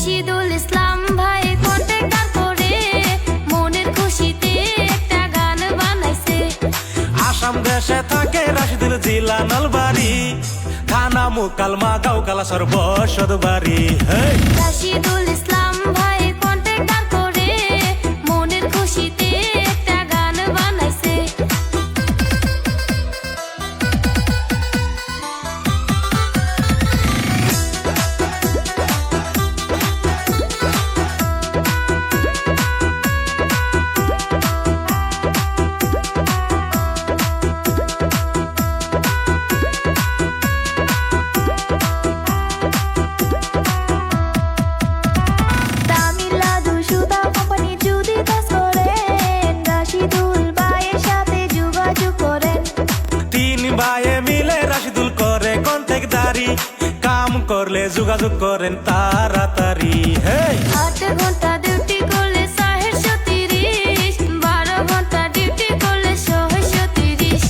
রাশিদুল ইসলাম ভাই কন্ট্রাক্টর করে মনের খুশিতে একটা গান বানাইছে। আসাম দেশে থাকে রাশিদুল, জেলা নলবাড়ি, থানা মুকালমা, গাঁও কালাসর, বসত বাড়ি। রাশিদুল ইসলাম ভাই কন্ট্রাক্টর করে মনের খুশিতে একটা গান বানাইছে। কাম করলে যোগাযোগ করেন তাড়াতাড়ি। 8 ঘন্টা ডিউটি করলে 630, 12 ঘন্টা ডিউটি করলে 630।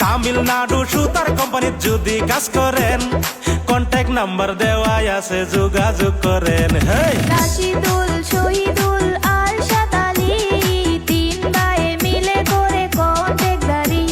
তামিলনাড়ু সুতার কোম্পানির যদি কাজ করেন, কন্ট্যাক্ট নাম্বার দেওয়া আছে, যোগাযোগ করেন। রাশিদুল, শহীদুল আর সাতালি 3 ভাই মিলে করে কন্ট্রাক্টদারি।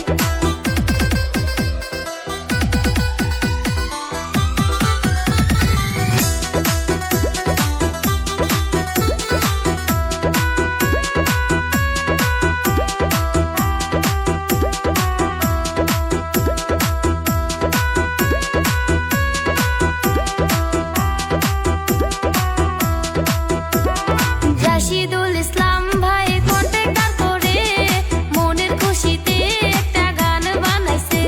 রাশিদুল ইসলাম ভাই কন্ট্রাক্টর করে মনের খুশিতে একটা গান বানাইছে।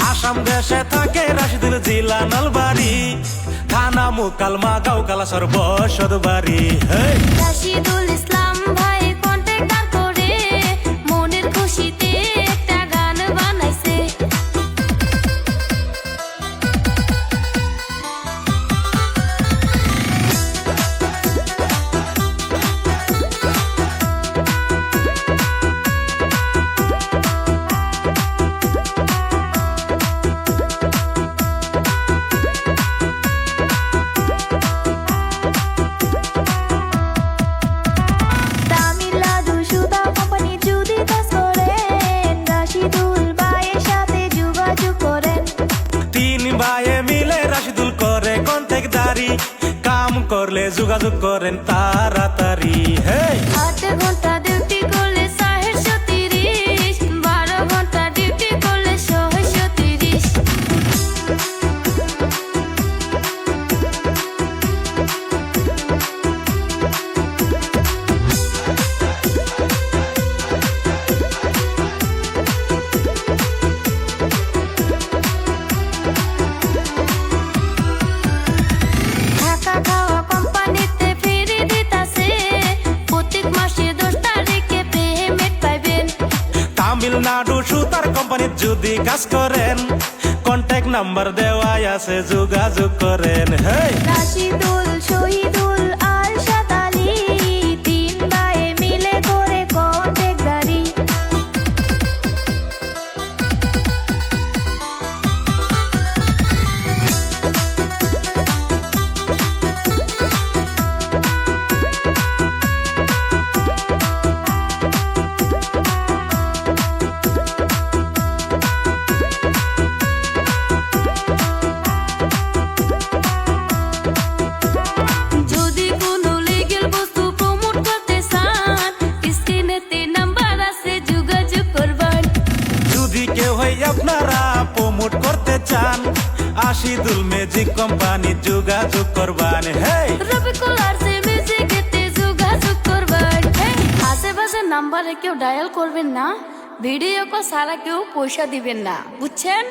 আসাম দেশে থাকে রাশিদুল, জেলা নলবাড়ি, থানা মুকালমা, গাঁও কালাসর, বসত বাড়ি। রাশিদুল ইসলাম ভাই কন্ট্রাক্টর করে মনের খুশিতে একটা গান বানাইছে। কাম করলে যোগাযোগ করেন তাড়াতাড়ি। 8 ঘন্টা ডিউটি করলে 630, 12 ঘন্টা ডিউটি করলে 630। তামিলনাড়ু সুতার কোম্পানির যদি কাজ করেন, কন্ট্যাক্ট নাম্বার দেওয়া আছে, যোগাযোগ করেন। রাশিদুল, শহীদুল আর সাতালি 3 ভাই মিলে করে কন্ট্রাক্টদারি। আপনারা প্রমোট করতে চান, রাশিদুল ম্যাজিক কোম্পানি যোগাযোগ করবেন। রবিকুল আর ম্যাজিকেতে যোগাযোগ করবেন। আশেপাশের নাম্বারে কেউ ডায়াল করবেন না, ভিডিও কল ছাড়া কেউ পয়সা দিবেন না, বুঝছেন?